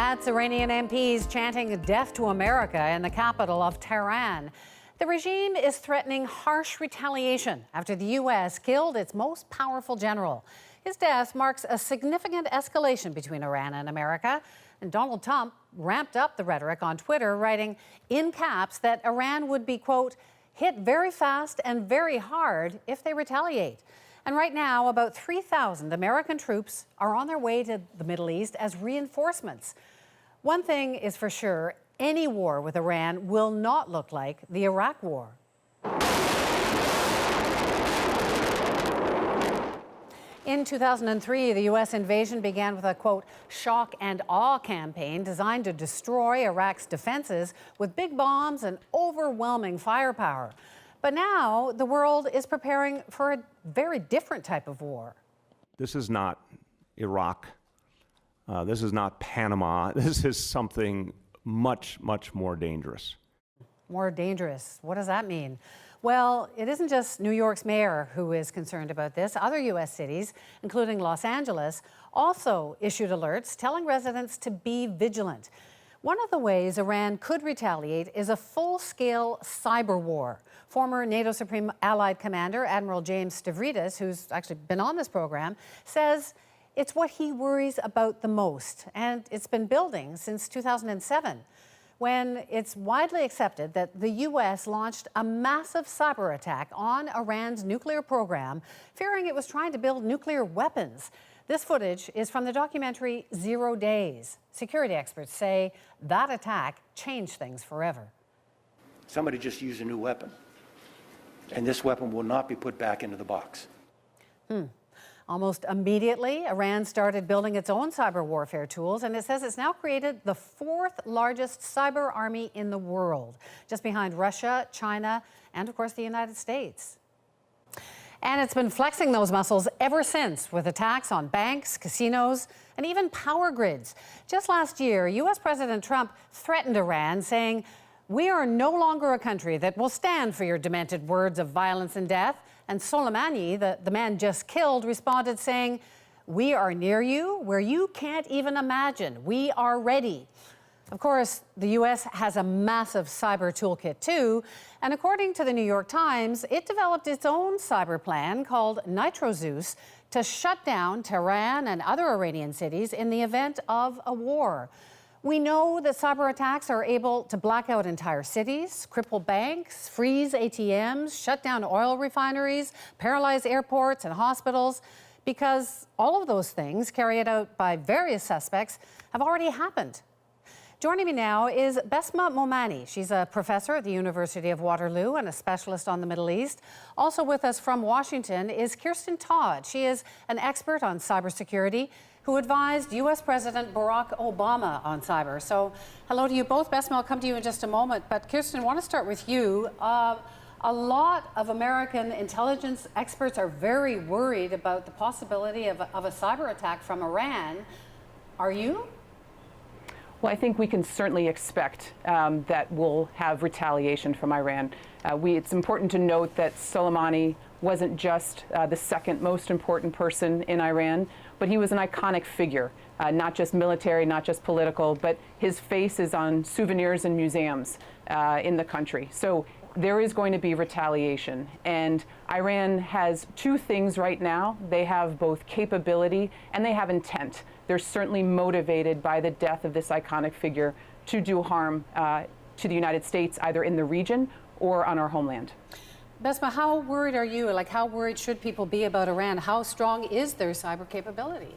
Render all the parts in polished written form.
That's Iranian MPs chanting death to America in the capital of Tehran. The regime is threatening harsh retaliation after the U.S. killed its most powerful general. His death marks a significant escalation between Iran and America. And Donald Trump ramped up the rhetoric on Twitter, writing in caps that Iran would be, quote, hit very fast and very hard if they retaliate. And right now, about 3,000 American troops are on their way to the Middle East as reinforcements. One thing is for sure, any war with Iran will not look like the Iraq War. In 2003, the U.S. invasion began with a, quote, shock and awe campaign designed to destroy Iraq's defenses with big bombs and overwhelming firepower. But now the world is preparing for a very different type of war. This is not Iraq. This is not Panama. This is something much, much more dangerous. More dangerous. What does that mean? Well, it isn't just New York's mayor who is concerned about this. Other U.S. cities, including Los Angeles, also issued alerts telling residents to be vigilant. One of the ways Iran could retaliate is a full-scale cyber war. Former NATO Supreme Allied Commander Admiral James Stavridis, who's actually been on this program, says it's what he worries about the most. And it's been building since 2007, when it's widely accepted that the U.S. launched a massive cyber attack on Iran's nuclear program, fearing it was trying to build nuclear weapons. This footage is from the documentary 0 Days. Security experts say that attack changed things forever. Somebody just used a new weapon, and this weapon will not be put back into the box. Almost immediately, Iran started building its own cyber warfare tools, and it says it's now created the 4th largest cyber army in the world, just behind Russia, China, and of course the United States. And it's been flexing those muscles ever since, with attacks on banks, casinos, and even power grids. Just last year, U.S. President Trump threatened Iran, saying, "We are no longer a country that will stand for your demented words of violence and death." And Soleimani, the man just killed, responded saying, "We are near you where you can't even imagine. We are ready." Of course, the U.S. has a massive cyber toolkit too, and according to the New York Times, it developed its own cyber plan called Nitrozeus to shut down Tehran and other Iranian cities in the event of a war. We know that cyber attacks are able to black out entire cities, cripple banks, freeze ATMs, shut down oil refineries, paralyze airports and hospitals, because all of those things carried out by various suspects have already happened. Joining me now is Besma Momani. She's a professor at the University of Waterloo and a specialist on the Middle East. Also with us from Washington is Kirsten Todd. She is an expert on cybersecurity who advised U.S. President Barack Obama on cyber. So hello to you both. Besma, I'll come to you in just a moment. But Kirsten, I want to start with you. A lot of American intelligence experts are very worried about the possibility of a cyber attack from Iran. Are you? Well, I think we can certainly expect that we'll have retaliation from Iran. It's important to note that Soleimani wasn't just the second most important person in Iran, but he was an iconic figure, not just military, not just political, but his face is on souvenirs and museums in the country. So there is going to be retaliation. And Iran has two things right now. They have both capability and they have intent. They're certainly motivated by the death of this iconic figure to do harm to the United States, either in the region or on our homeland. Besma, how worried are you? Like, how worried should people be about Iran? How strong is their cyber capability?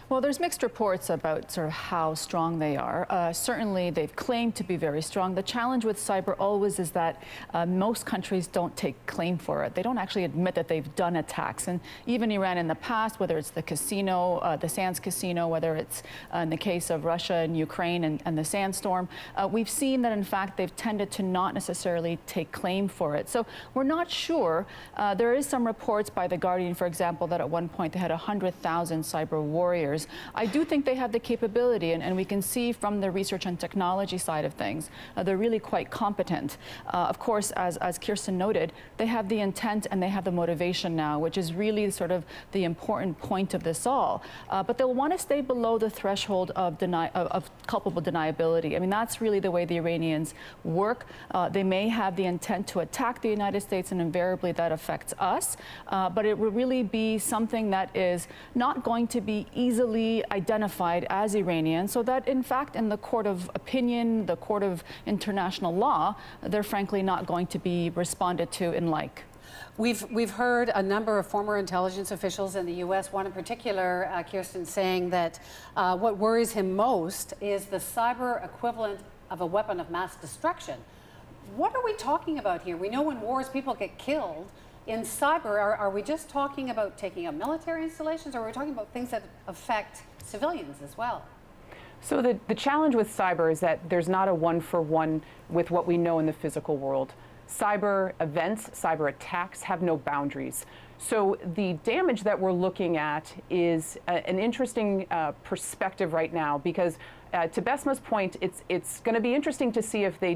Well, there's mixed reports about sort of how strong they are. Certainly, they've claimed to be very strong. The challenge with cyber always is that most countries don't take claim for it. They don't actually admit that they've done attacks. And even Iran in the past, whether it's the casino, the Sands casino, whether it's in the case of Russia and Ukraine and the sandstorm, we've seen that, in fact, they've tended to not necessarily take claim for it. So we're not sure. There is some reports by The Guardian, for example, that at one point they had 100,000 cyber warriors years. I do think they have the capability, and we can see from the research and technology side of things, they're really quite competent. Of course, as Kirsten noted, they have the intent and they have the motivation now, which is really sort of the important point of this all. But they'll want to stay below the threshold of culpable deniability. I mean, that's really the way the Iranians work. They may have the intent to attack the United States, and invariably that affects us. But it will really be something that is not going to be easily identified as Iranian, so that in fact in the court of opinion, the court of international law, they're frankly not going to be responded to in like. We've heard a number of former intelligence officials in the U.S., one in particular, Kirsten, saying that what worries him most is the cyber equivalent of a weapon of mass destruction. What are we talking about here? We know in wars people get killed. In cyber, are we just talking about taking out military installations, or are we talking about things that affect civilians as well? So the challenge with cyber is that there's not a one-for-one with what we know in the physical world. Cyber events, cyber attacks have no boundaries. So the damage that we're looking at is an interesting perspective right now, because to Besma's point, it's going to be interesting to see if they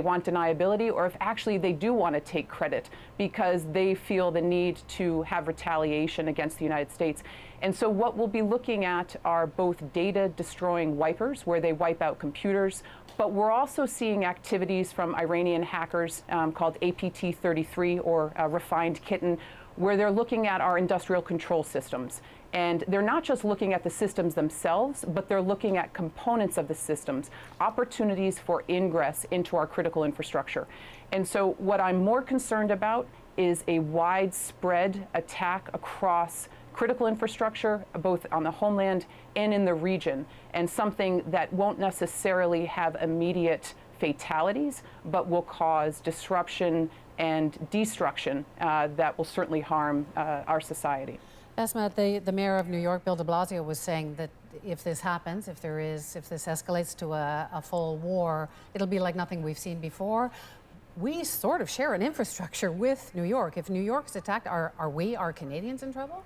want deniability, or if actually they do want to take credit because they feel the need to have retaliation against the United States. And so what we'll be looking at are both data destroying wipers, where they wipe out computers, but we're also seeing activities from Iranian hackers called APT-33, or Refined Kitten, where they're looking at our industrial control systems. And they're not just looking at the systems themselves, but they're looking at components of the systems, opportunities for ingress into our critical infrastructure. And so what I'm more concerned about is a widespread attack across critical infrastructure, both on the homeland and in the region, and something that won't necessarily have immediate fatalities, but will cause disruption and destruction that will certainly harm our society. Besma, the mayor of New York, Bill de Blasio, was saying that if this happens, if this escalates to a full war, it'll be like nothing we've seen before. We sort of share an infrastructure with New York. If New York's attacked, are Canadians in trouble?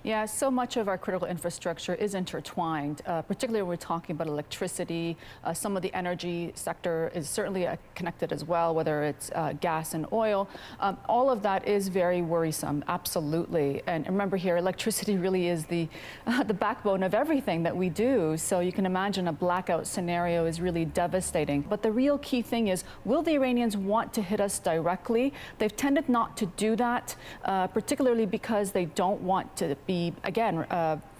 Yeah, so much of our critical infrastructure is intertwined, particularly when we're talking about electricity. Some of the energy sector is certainly connected as well, whether it's gas and oil. All of that is very worrisome, absolutely. And remember here, electricity really is the backbone of everything that we do. So you can imagine a blackout scenario is really devastating. But the real key thing is, will the Iranians want to hit us directly? They've tended not to do that, particularly because they don't want to be, again,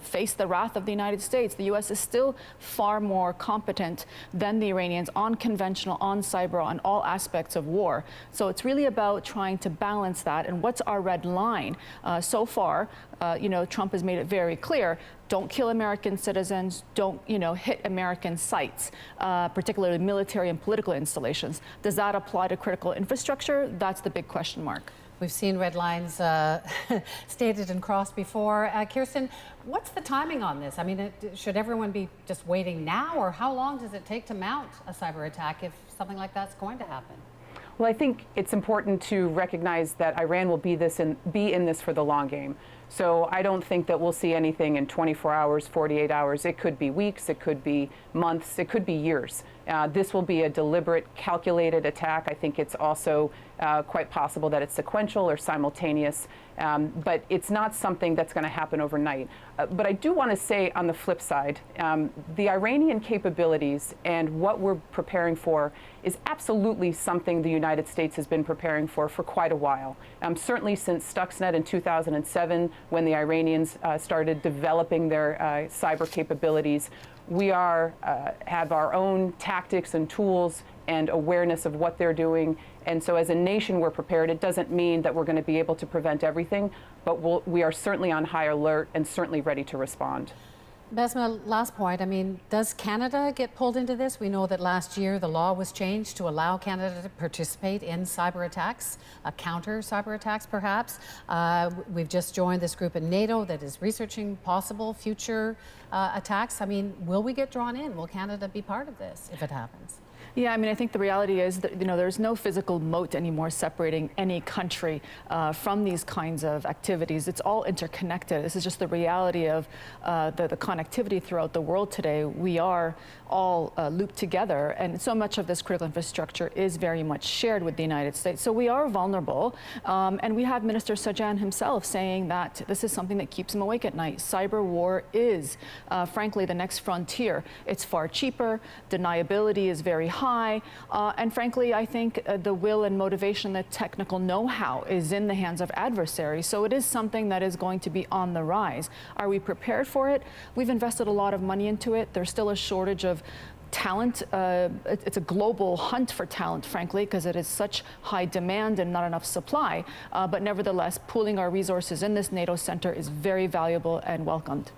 face the wrath of the United States. The U.S. is still far more competent than the Iranians on conventional, on cyber, on all aspects of war. So it's really about trying to balance that. And what's our red line? So far, Trump has made it very clear: don't kill American citizens, don't, hit American sites, particularly military and political installations. Does that apply to critical infrastructure? That's the big question mark. We've seen red lines stated and crossed before. Kirsten, what's the timing on this? I mean, should everyone be just waiting now, or how long does it take to mount a cyber attack if something like that's going to happen? Well, I think it's important to recognize that Iran will be in this for the long game. So I don't think that we'll see anything in 24 hours, 48 hours. It could be weeks, it could be months, it could be years. This will be a deliberate, calculated attack. I think it's also quite possible that it's sequential or simultaneous, but it's not something that's going to happen overnight. But I do want to say, on the flip side, the Iranian capabilities and what we're preparing for is absolutely something the United States has been preparing for quite a while. Certainly since Stuxnet in 2007, when the Iranians started developing their cyber capabilities. We have our own tactics and tools and awareness of what they're doing. And so as a nation, we're prepared. It doesn't mean that we're going to be able to prevent everything, but we are certainly on high alert and certainly ready to respond. Besma, last point. I mean, does Canada get pulled into this? We know that last year the law was changed to allow Canada to participate in cyber attacks, counter cyber attacks perhaps. We've just joined this group in NATO that is researching possible future attacks. I mean, will we get drawn in? Will Canada be part of this if it happens? Yeah, I mean, I think the reality is that, there's no physical moat anymore separating any country from these kinds of activities. It's all interconnected. This is just the reality of the connectivity throughout the world today. We are all looped together, and so much of this critical infrastructure is very much shared with the United States. So we are vulnerable, and we have Minister Sajjan himself saying that this is something that keeps him awake at night. Cyber war is, frankly, the next frontier. It's far cheaper, deniability is very high, and frankly, I think the will and motivation, the technical know-how is in the hands of adversaries. So it is something that is going to be on the rise. Are we prepared for it? We've invested a lot of money into it. There's still a shortage of talent. It's a global hunt for talent, frankly, because it is such high demand and not enough supply. But nevertheless, pooling our resources in this NATO center is very valuable and welcomed.